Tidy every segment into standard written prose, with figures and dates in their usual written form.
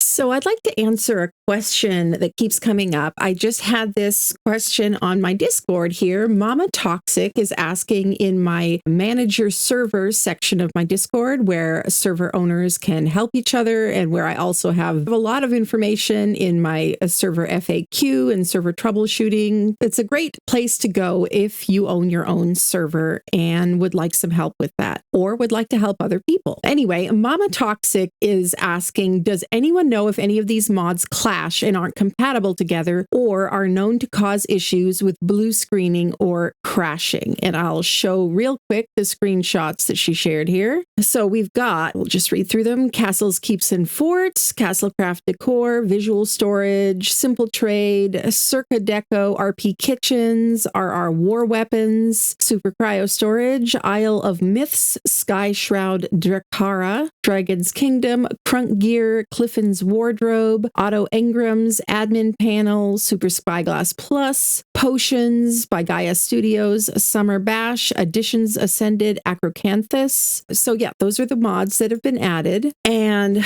So I'd like to answer a question that keeps coming up. I just had this question on my Discord here. Mama Toxic is asking in my manager servers section of my Discord, where server owners can help each other and where I also have a lot of information in my server FAQ and server troubleshooting. It's a great place to go if you own your own server and would like some help with that or would like to help other people. Anyway, Mama Toxic is asking, does anyone know if any of these mods clash and aren't compatible together or are known to cause issues with blue screening or crashing? And I'll show real quick the screenshots that she shared here. So we've got, we'll just read through them: Castles, Keeps, and Forts, Castlecraft Decor, Visual Storage, Simple Trade, Circa Deco, RP Kitchens, RR War Weapons, Super Cryo Storage, Isle of Myths, Sky Shroud Drakara, Dragon's Kingdom, Crunk Gear, Cliffin's Wardrobe, Otto Engram's Admin Panel, Super Spyglass Plus, Potions by Gaia Studios, Summer Bash, Additions Ascended, Acrocanthus. So yeah, those are the mods that have been added. And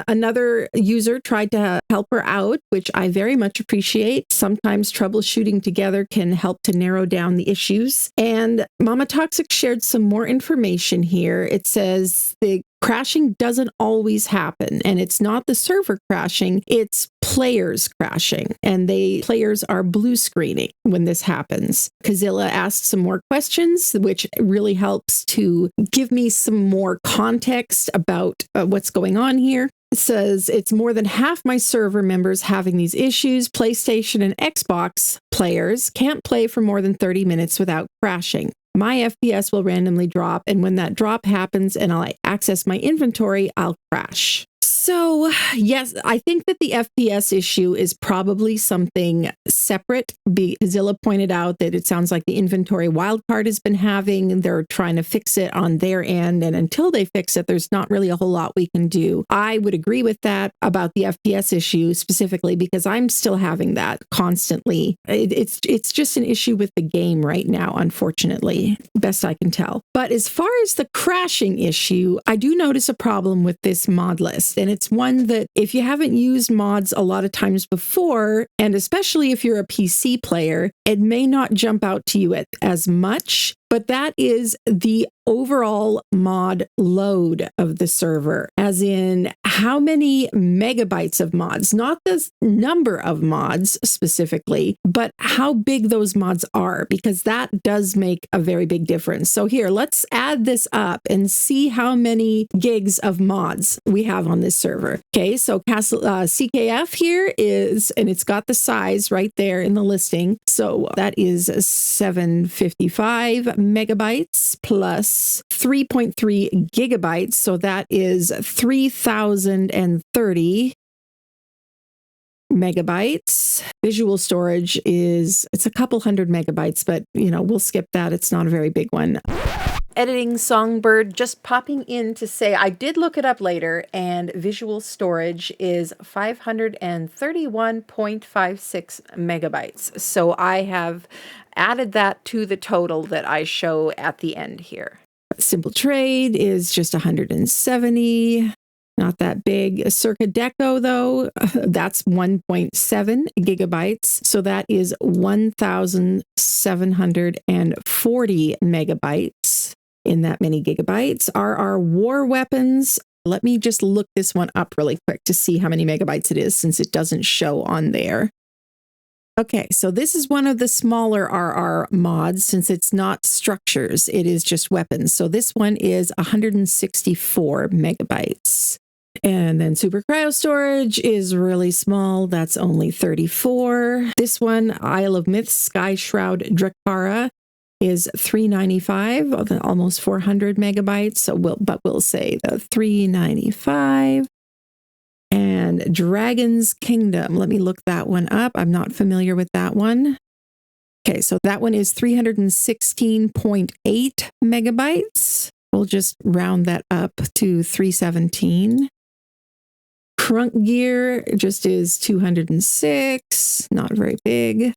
another user tried to help her out, which I very much appreciate. Sometimes troubleshooting together can help to narrow down the issues. And Mama Toxic shared some more information here. It says the crashing doesn't always happen, and it's not the server crashing, it's players crashing, and players are blue screening when this happens. Kazilla asked some more questions, which really helps to give me some more context about what's going on here. It says it's more than half my server members having these issues. PlayStation and Xbox players can't play for more than 30 minutes without crashing. My FPS will randomly drop, and when that drop happens and I'll access my inventory, I'll crash. So, yes, I think that the FPS issue is probably something separate. Zilla pointed out that it sounds like the inventory wildcard has been having, and they're trying to fix it on their end. And until they fix it, there's not really a whole lot we can do. I would agree with that about the FPS issue specifically, because I'm still having that constantly. It's just an issue with the game right now, unfortunately, best I can tell. But as far as the crashing issue, I do notice a problem with this mod list. And it's one that if you haven't used mods a lot of times before, and especially if you're a PC player, it may not jump out to you as much. But that is the overall mod load of the server, as in how many megabytes of mods, not the number of mods specifically, but how big those mods are, because that does make a very big difference. So here, let's add this up and see how many gigs of mods we have on this server. Okay, so CKF here is, and it's got the size right there in the listing. So that is 755 megabytes plus 3.3 gigabytes. So that is 3,030 megabytes. Visual storage it's a couple hundred megabytes, but we'll skip that. It's not a very big one. Editing Songbird just popping in to say I did look it up later, and visual storage is 531.56 megabytes. So I have added that to the total that I show at the end here. Simple Trade is just 170. Not that big. Circa Deco, though, that's 1.7 gigabytes. So that is 1,740 megabytes in that many gigabytes. RR War Weapons. Let me just look this one up really quick to see how many megabytes it is, since it doesn't show on there. Okay, so this is one of the smaller RR mods, since it's not structures, it is just weapons. So this one is 164 megabytes. And then Super Cryo Storage is really small. That's only 34. This one, Isle of Myths, Sky Shroud Drakara, is 395, almost 400 megabytes. So we'll say the 395. And Dragon's Kingdom, let me look that one up. I'm not familiar with that one. Okay, so that one is 316.8 megabytes. We'll just round that up to 317. Crunk Gear just is 206, not very big.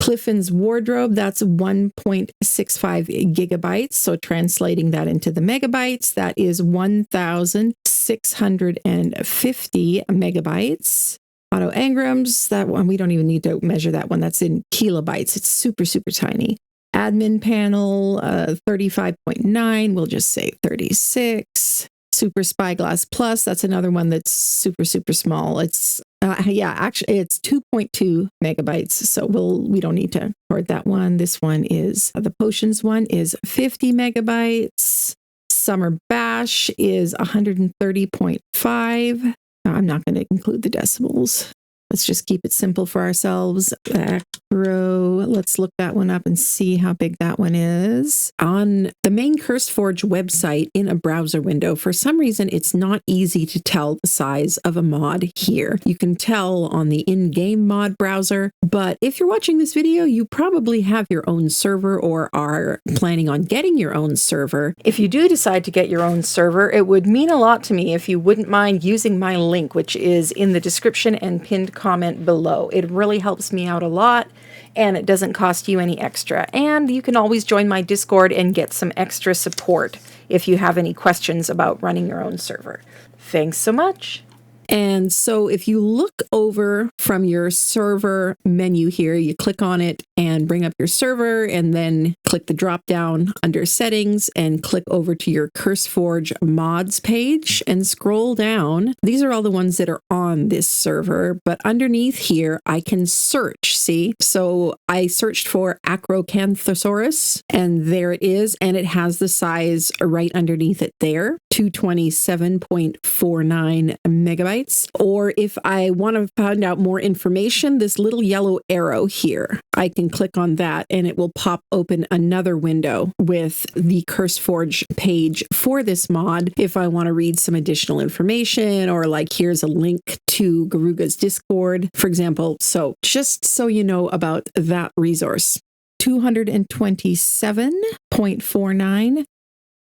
Clifton's Wardrobe, that's 1.65 gigabytes. So translating that into the megabytes, that is 1,650 megabytes. Otto Engrams, that one, we don't even need to measure that one. That's in kilobytes. It's super, super tiny. Admin panel, 35.9. We'll just say 36. Super Spyglass Plus, that's another one that's super, super small. It's, actually, it's 2.2 megabytes. So we don't need to record that one. This one is, the Potions one is 50 megabytes. Summer Bash is 130.5. I'm not going to include the decimals. Let's just keep it simple for ourselves. Acro, let's look that one up and see how big that one is. On the main CurseForge website in a browser window, for some reason, it's not easy to tell the size of a mod here. You can tell on the in-game mod browser, but if you're watching this video, you probably have your own server or are planning on getting your own server. If you do decide to get your own server, it would mean a lot to me if you wouldn't mind using my link, which is in the description and pinned comment below. It really helps me out a lot, and it doesn't cost you any extra. And you can always join my Discord and get some extra support if you have any questions about running your own server. Thanks so much. And so if you look over from your server menu here, you click on it and bring up your server, and then click the drop down under settings and click over to your CurseForge mods page and scroll down. These are all the ones that are on this server, but underneath here, I can search, see? So I searched for Acrocanthosaurus, and there it is, and it has the size right underneath it there, 227.49 megabytes. Or if I want to find out more information, this little yellow arrow here, I can click on that and it will pop open another window with the CurseForge page for this mod if I want to read some additional information, or like here's a link to Garuga's Discord, for example. So just so you know about that resource. 227.49.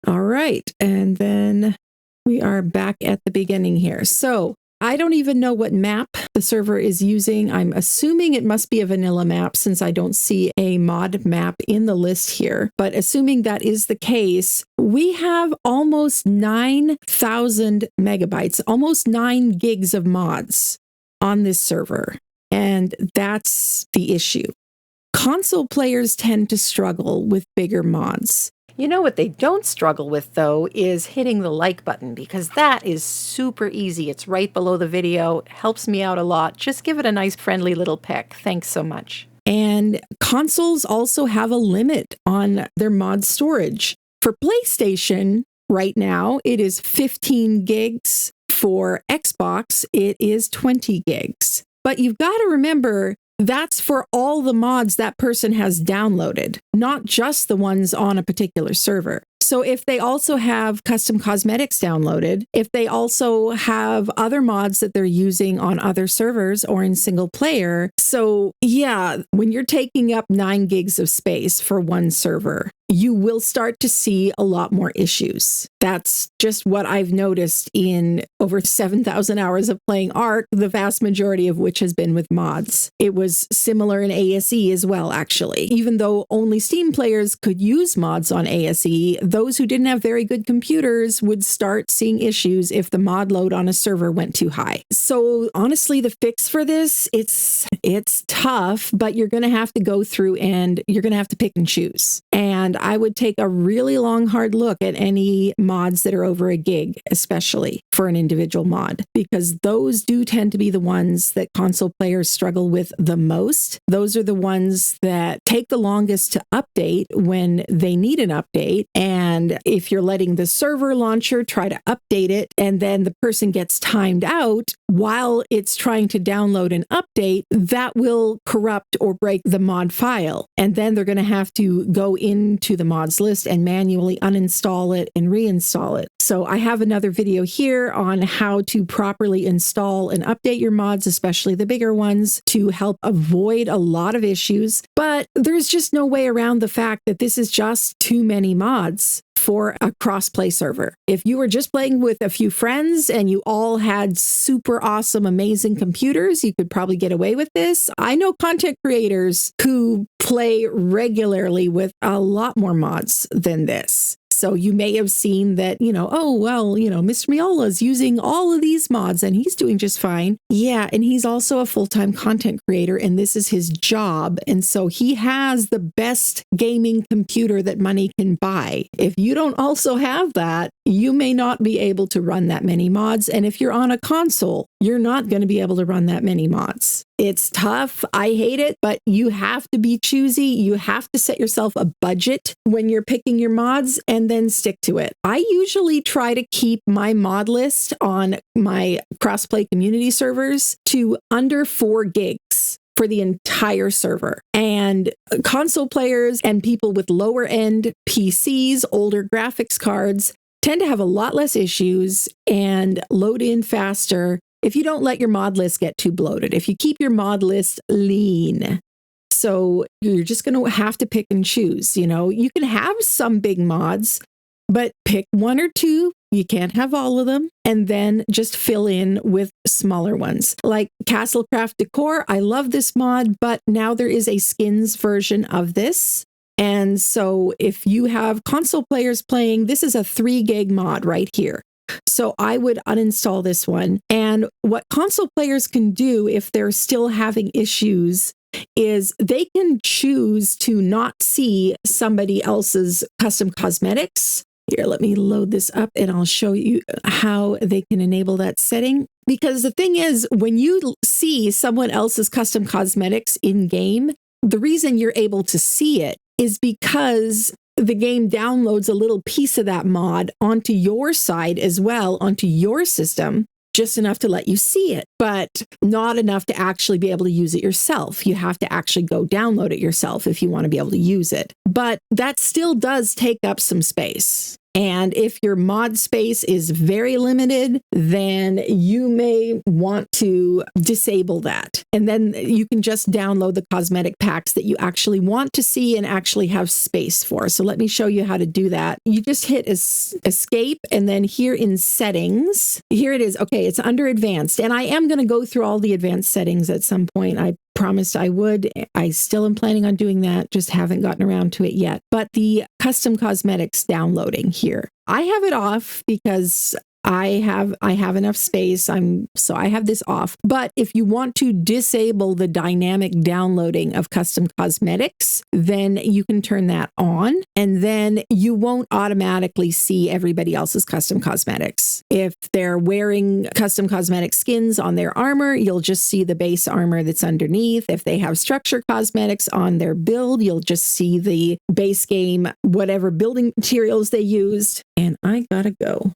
All right. And then we are back at the beginning here. So I don't even know what map the server is using. I'm assuming it must be a vanilla map since I don't see a mod map in the list here. But assuming that is the case, we have almost 9,000 megabytes, almost 9 gigs of mods on this server. And that's the issue. Console players tend to struggle with bigger mods. You know what they don't struggle with, though, is hitting the like button, because that is super easy. It's right below the video. It helps me out a lot. Just give it a nice friendly little peck. Thanks so much. And consoles also have a limit on their mod storage. For PlayStation, right now, it is 15 gigs. For Xbox, it is 20 gigs. But you've got to remember, that's for all the mods that person has downloaded, not just the ones on a particular server. So if they also have custom cosmetics downloaded, if they also have other mods that they're using on other servers or in single player. So yeah, when you're taking up 9 gigs of space for one server, you will start to see a lot more issues. That's just what I've noticed in over 7,000 hours of playing Ark, the vast majority of which has been with mods. It was similar in ASE as well, actually. Even though only Steam players could use mods on ASE, those who didn't have very good computers would start seeing issues if the mod load on a server went too high. So honestly, the fix for this, it's tough, but you're going to have to go through and you're going to have to pick and choose. And I would take a really long, hard look at any mods that are over a gig, especially for an individual mod, because those do tend to be the ones that console players struggle with the most. Those are the ones that take the longest to update when they need an update. And if you're letting the server launcher try to update it, and then the person gets timed out while it's trying to download an update, that will corrupt or break the mod file. And then they're going to have to go into the mods list and manually uninstall it and reinstall it. So I have another video here on how to properly install and update your mods, especially the bigger ones, to help avoid a lot of issues. But there's just no way around the fact that this is just too many mods for a cross-play server. If you were just playing with a few friends and you all had super awesome, amazing computers, you could probably get away with this. I know content creators who play regularly with a lot more mods than this. So you may have seen that, Mr. Miola's using all of these mods and he's doing just fine. Yeah, and he's also a full-time content creator and this is his job. And so he has the best gaming computer that money can buy. If you don't also have that, you may not be able to run that many mods. And if you're on a console, you're not going to be able to run that many mods. It's tough. I hate it, but you have to be choosy. You have to set yourself a budget when you're picking your mods and then stick to it. I usually try to keep my mod list on my crossplay community servers to under 4 gigs for the entire server. And console players and people with lower end PCs, older graphics cards, tend to have a lot less issues and load in faster if you don't let your mod list get too bloated, if you keep your mod list lean. So you're just going to have to pick and choose. You can have some big mods, but pick 1 or 2. You can't have all of them. And then just fill in with smaller ones. Like Castlecraft Decor, I love this mod, but now there is a skins version of this. And so if you have console players playing, this is a 3 gig mod right here. So I would uninstall this one. And what console players can do if they're still having issues is they can choose to not see somebody else's custom cosmetics. Here, let me load this up and I'll show you how they can enable that setting. Because the thing is, when you see someone else's custom cosmetics in game, the reason you're able to see it is because the game downloads a little piece of that mod onto your side as well, onto your system, just enough to let you see it, but not enough to actually be able to use it yourself. You have to actually go download it yourself if you want to be able to use it. But that still does take up some space. And if your mod space is very limited, then you may want to disable that. And then you can just download the cosmetic packs that you actually want to see and actually have space for. So let me show you how to do that. You just hit escape and then here in settings, here it is. Okay, it's under advanced. And I am going to go through all the advanced settings at some point. I promised I would. I still am planning on doing that, just haven't gotten around to it yet. But the custom cosmetics downloading here, I have it off because I have enough space. So I have this off. But if you want to disable the dynamic downloading of custom cosmetics, then you can turn that on and then you won't automatically see everybody else's custom cosmetics. If they're wearing custom cosmetic skins on their armor, you'll just see the base armor that's underneath. If they have structure cosmetics on their build, you'll just see the base game, whatever building materials they used. And I gotta go.